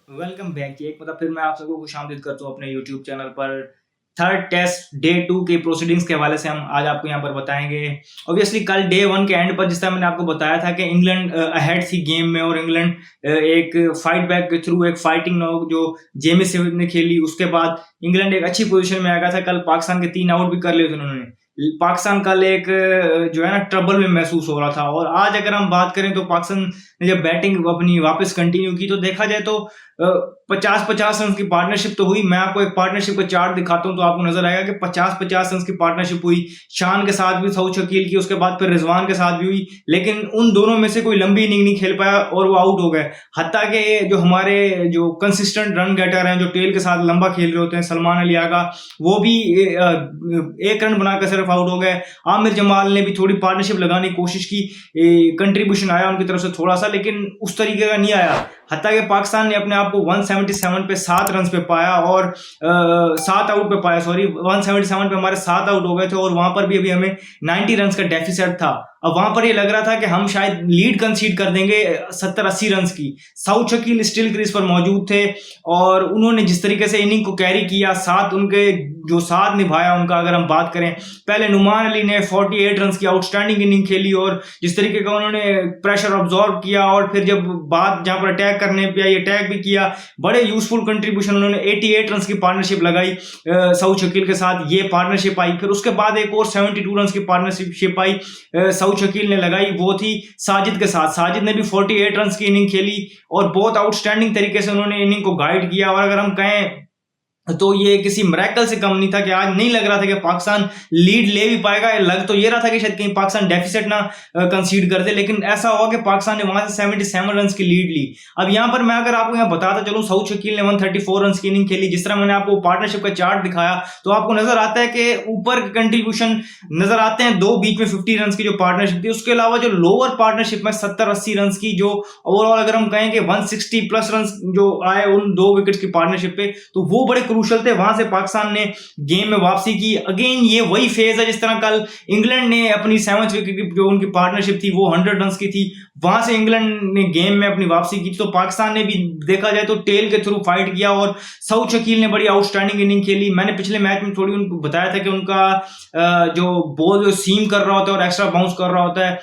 Welcome back. एक मतलब फिर मैं आप सबको खुशामदीद करता हूँ अपने यूट्यूब चैनल पर। थर्ड टेस्ट डे 2 के प्रोसीडिंग्स के हवाले से हम आज आपको यहाँ पर बताएंगे। ऑब्वियसली कल डे 1 के एंड पर जिस तरह मैंने आपको बताया था कि इंग्लैंड अहेड थी गेम में और इंग्लैंड एक फाइट बैक के थ्रू एक फाइटिंग नॉक जो जेमी स्मिथ ने खेली, उसके बाद इंग्लैंड एक अच्छी पोजीशन में आ गया था। कल पाकिस्तान के 3 आउट भी कर लिए थे उन्होंने। पाकिस्तान कल एक जो है ना ट्रबल में महसूस हो रहा था। और आज अगर हम बात करें तो पाकिस्तान ने जब बैटिंग अपनी वापस कंटिन्यू की तो देखा जाए तो 50-50 रन की पार्टनरशिप तो हुई। मैं आपको एक पार्टनरशिप का चार्ट दिखाता हूं तो आपको नजर आएगा कि 50-50 रन की पार्टनरशिप हुई। शान के साथ भी सऊद शकील की, उसके बाद फिर रिजवान के साथ भी हुई, लेकिन उन दोनों में से कोई लंबी इनिंग नहीं खेल पाया और वो आउट हो गए। हत्ता के जो हमारे जो कंसिस्टेंट रन गेटर हैं, जो टेल के साथ लंबा खेल रहे होते हैं, सलमान अली आगा, वो भी एक रन बनाकर सिर्फ आउट हो गए। आमिर जमाल ने भी थोड़ी पार्टनरशिप लगाने की कोशिश की, कंट्रीब्यूशन आया उनकी तरफ से थोड़ा सा, लेकिन उस तरीके का नहीं आया। हत्ता कि पाकिस्तान ने अपने आप को 177 पे 7 रन पे पाया और 7 आउट पे पाया, सॉरी 177 पे हमारे 7 आउट हो गए थे और वहां पर भी अभी हमें 90 रन का डेफिसिट था। अब वहां पर ये लग रहा था कि हम शायद लीड कंसीड कर देंगे 70-80 रन की। सऊद शकील स्टिल क्रीज पर मौजूद थे और उन्होंने जिस तरीके से इनिंग को कैरी किया, साथ उनके जो साथ निभाया उनका, अगर हम बात करें, पहले नुमान अली ने 48 रन की आउटस्टैंडिंग इनिंग खेली और जिस तरीके का उन्होंने प्रेशर ऑब्जॉर्व किया और फिर जब बात जहां पर अटैक करने पे आई, अटैक भी किया, बड़े यूजफुल कंट्रीब्यूशन उन्होंने 88 रन की पार्टनरशिप लगाई सऊद शकील के साथ, ये पार्टनरशिप आई। फिर उसके बाद एक और 72 रन की पार्टनरशिप आई सऊद शकील ने लगाई, वो थी साजिद के साथ। साजिद ने भी 48 रन की इनिंग खेली और बहुत आउटस्टैंडिंग तरीके से उन्होंने इनिंग को गाइड किया। और अगर हम कहें तो ये किसी मिरेकल से कम नहीं था कि आज नहीं लग रहा था कि पाकिस्तान लीड ले भी पाएगा। लग तो ये रहा था कि शायद कहीं पाकिस्तान डेफिसिट ना कंसीड कर दे, लेकिन ऐसा हुआ कि पाकिस्तान ने वहां से 77 रन की लीड ली। अब यहां पर मैं अगर आपको यहां बताता चलूं, सऊद शकील ने 134 रन की इनिंग खेली। जिस तरह मैंने आपको पार्टनरशिप का चार्ट दिखाया तो आपको नजर आता है कि ऊपर कंट्रीब्यूशन नजर आते हैं, दो बीच में 50 रन की जो पार्टनरशिप थी। उसके अलावा जो लोअर पार्टनरशिप में 70-80 रन की, जो ओवरऑल अगर हम कहें कि 160 प्लस रन जो आए उन दो विकेट की पार्टनरशिप पे, तो वो बड़े क्रूशल थे। वहां से पाकिस्तान ने गेम में वापसी की। अगेन ये वही फेज है जिस तरह कल इंग्लैंड ने अपनी 7th विकेट की जो उनकी पार्टनरशिप थी वो 100 रन की थी, वहां से इंग्लैंड ने गेम में अपनी वापसी की। तो पाकिस्तान ने भी देखा जाए तो टेल के थ्रू फाइट किया और सऊद शकील ने बड़ी आउटस्टैंडिंग इनिंग खेली। मैंने पिछले मैच में थोड़ी उनको बताया था कि उनका जो बॉल जो सीम कर रहा होता है और एक्स्ट्रा बाउंस कर रहा होता है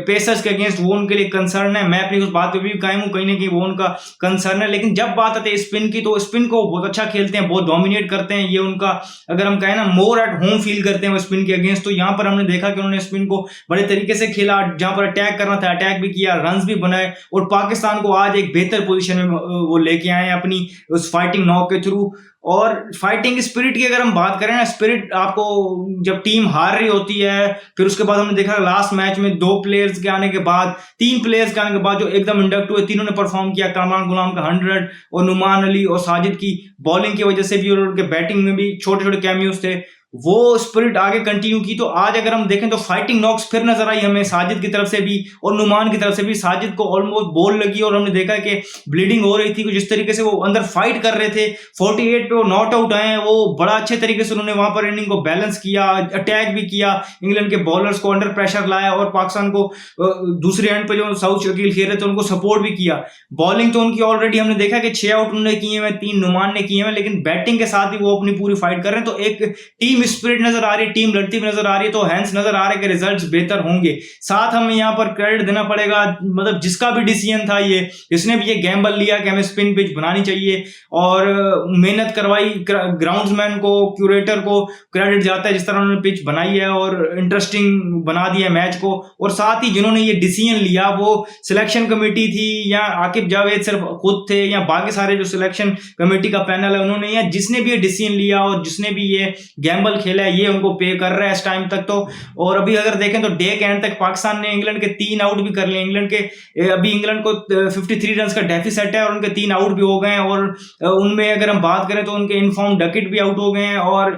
पेसर्स के अगेंस्ट, वो उनके लिए कंसर्न है। मैं अपनी उस बात पे भी कायम हूं, कहीं ना कहीं वो उनका कंसर्न है। लेकिन जब बात आती है स्पिन की, तो स्पिन को बहुत अच्छा खेलते हैं, बहुत डोमिनेट करते हैं। ये उनका अगर हम कहें ना मोर एट होम फील करते हैं वो स्पिन के अगेंस्ट। तो यहां पर हमने देखा कि उन्होंने स्पिन को बड़े तरीके से खेला, जहां पर अटैक करना था अटैक भी किया, रन्स भी बनाए और पाकिस्तान को आज एक बेहतर पोजीशन में वो लेके आए अपनी उस फाइटिंग नॉक के थ्रू। और फाइटिंग स्पिरिट की अगर हम बात करें ना, स्पिरिट आपको जब टीम हार रही होती है, फिर उसके बाद हमने देखा लास्ट मैच में 2 प्लेयर्स के आने के बाद, 3 प्लेयर्स के आने के बाद जो एकदम इंडक्ट हुए, तीनों ने परफॉर्म किया। कामरान गुलाम का 100 और नुमान अली और साजिद की बॉलिंग की वजह से भी और उनके बैटिंग में भी छोटे छोटे कैमियोज थे, वो स्पिरिट आगे कंटिन्यू की। तो आज अगर हम देखें तो फाइटिंग नॉक्स फिर नजर आई हमें साजिद की तरफ से भी और नुमान की तरफ से भी। साजिद को ऑलमोस्ट बॉल लगी और हमने देखा कि ब्लीडिंग हो रही थी। जिस तरीके से वो अंदर फाइट कर रहे थे, 48 पे वो नॉट आउट आए हैं, वो बड़ा अच्छे तरीके से उन्होंने वहां पर इनिंग को बैलेंस किया, अटैक भी किया, इंग्लैंड के बॉलर्स को अंडर प्रेशर लाया और पाकिस्तान को दूसरे एंड पे जो सऊद शकील खेल रहे थे उनको सपोर्ट भी किया। बॉलिंग तो उनकी ऑलरेडी हमने देखा कि 6 आउट उन्होंने किए हैं, 3 नुमान ने किए हैं, लेकिन बैटिंग के साथ ही वो अपनी पूरी फाइट कर रहे हैं। तो एक टीम स्पिरिट नजर आ रही है, टीम लड़ती हुई नजर आ रही है, तो हैंस नजर आ रहा है कि रिजल्ट्स बेहतर होंगे। साथ हमें यहां पर क्रेडिट देना पड़ेगा, मतलब जिसका भी डिसीजन था ये, जिसने भी ये गैम्बल लिया कि हमें स्पिन पिच बनानी चाहिए और मेहनत करवाई, ग्राउंड्समैन को, क्यूरेटर को क्रेडिट जाता है जिस तरह उन्होंने पिच बनाई है और इंटरेस्टिंग बना दिया मैच को। और साथ ही जिन्होंने ये डिसीजन लिया वो सिलेक्शन कमेटी थी या आकिब जावेद सिर्फ खुद थे या बाकी सारे जो सिलेक्शन कमेटी का पैनल है उन्होंने, या जिसने भी ये डिसीजन लिया और जिसने भी ये गैम्बल खेला है, ये उनको पे कर रहा है इस टाइम तक। तो और अभी अगर देखें तो डे के एंड तक पाकिस्तान ने इंग्लैंड के 3 आउट भी कर लिए। इंग्लैंड के अभी इंग्लैंड को 53 रन का डेफिसिट है और उनके 3 आउट भी हो गए हैं। और उनमें अगर हम बात करें तो उनके इनफॉर्म डकेट भी आउट हो गए हैं और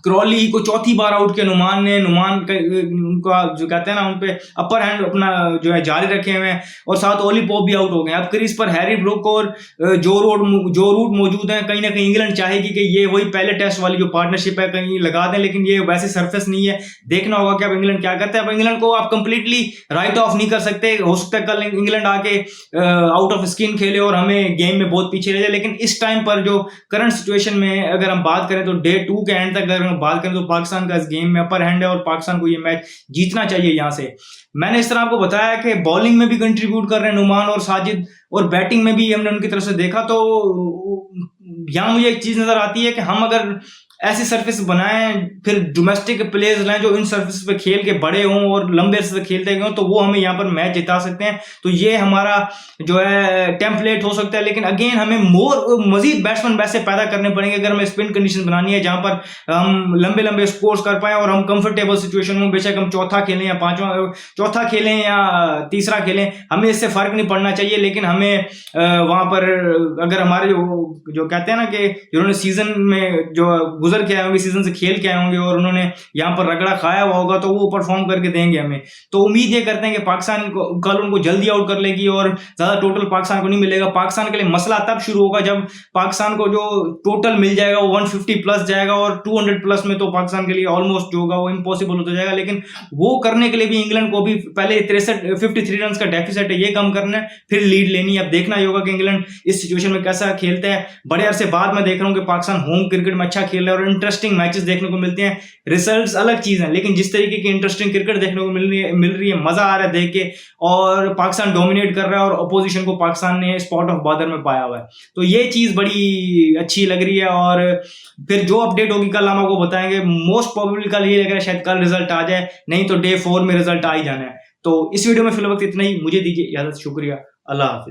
क्रॉली को चौथी बार आउट किया नुमान ने। उनका जो कहते हैं ना, उनपे अपर हैंड अपना जो है जारी रखे हुए हैं, और साथ ओली पॉप भी आउट हो गए। अब क्रीज पर हैरी ब्रूक और जो रूट मौजूद हैं। कहीं ना कहीं इंग्लैंड चाहेगी कि ये वही पहले टेस्ट वाली जो पार्टनरशिप है कहीं लगा दें, लेकिन ये वैसे सरफेस नहीं है। देखना होगा कि अब इंग्लैंड क्या करते हैं। अब इंग्लैंड को आप कंप्लीटली राइट ऑफ नहीं कर सकते। हो सकता है कल इंग्लैंड आके आउट ऑफ स्किन खेले और हमें गेम में बहुत पीछे रह जाए, लेकिन इस टाइम पर जो करंट सिचुएशन में अगर हम बात करें तो डे 2 के एंड तक अगर हम बात करें तो पाकिस्तान का इस गेम में अपर हैंड है और पाकिस्तान को ये मैच जीतना चाहिए। यहां से मैंने इस तरह आपको बताया कि बॉलिंग में भी कंट्रीब्यूट कर रहे हैं नुमान और साजिद, और बैटिंग में भी हमने उनकी तरफ से देखा। तो यहां मुझे एक चीज नजर आती है कि हम अगर ऐसी सर्फिस बनाएं, फिर डोमेस्टिक प्लेयर्स लाएं जो इन सर्फिस पे खेल के बड़े हों और लंबे अरसे से खेलते गए हों, तो वो हमें यहाँ पर मैच जिता सकते हैं। तो ये हमारा जो है टेम्पलेट हो सकता है, लेकिन अगेन हमें मजीद बैट्समैन वैसे पैदा करने पड़ेंगे अगर हमें स्पिन कंडीशन बनानी है जहां पर हम लंबे लंबे स्कोर्स कर पाए और हम कंफर्टेबल सिचुएशन में, बेशक हम चौथा खेलें या चौथा खेलें या तीसरा खेलें, हमें इससे फर्क नहीं पड़ना चाहिए। लेकिन हमें वहां पर अगर हमारे जो कहते हैं ना कि जिन्होंने सीजन में जो गुजर के आए होंगे, सीजन से खेल के आए होंगे और उन्होंने यहाँ पर रगड़ा खाया हुआ होगा, तो वो परफॉर्म करके देंगे हमें। तो उम्मीद ये करते हैं कि पाकिस्तान कल उनको जल्दी आउट कर लेगी और ज्यादा टोटल पाकिस्तान को नहीं मिलेगा। पाकिस्तान के लिए मसला तब शुरू होगा जब पाकिस्तान को जो टोटल मिल जाएगा वो 150 प्लस जाएगा, और 200 प्लस में तो पाकिस्तान के लिए ऑलमोस्ट जो होगा वो इम्पॉसिबल होता जाएगा। लेकिन वो करने के लिए भी इंग्लैंड को भी पहले 53 रन का डेफिसिट है, ये कम करना है, फिर लीड लेनी है। अब देखना ही होगा कि इंग्लैंड इस सिचुएशन में कैसा खेलता है। बड़े अरसे बाद मैं देख रहा हूँ कि पाकिस्तान होम क्रिकेट में अच्छा खेल रहा है और इंटरेस्टिंग मैचेस देखने को मिलते हैं। रिजल्ट्स अलग चीज है, लेकिन जिस तरीके की इंटरेस्टिंग क्रिकेट देखने को मिल रही है, मजा आ रहा है देख के, और पाकिस्तान डोमिनेट कर रहा है और अपोजिशन को पाकिस्तान ने स्पॉट ऑफ बॉर्डर में पाया हुआ है। तो ये चीज बड़ी अच्छी लग रही है। और फिर जो अपडेट होगी कल हम आपको बताएंगे। मोस्ट प्रोबेबली कल ये लग रहा है शायद कल रिजल्ट आ जाए, नहीं तो डे 4 में रिजल्ट आ ही जाना है। तो इस वीडियो में फिलहाल वक्त इतना ही। मुझे दीजिए इजाजत, शुक्रिया, अल्लाह हाफिज।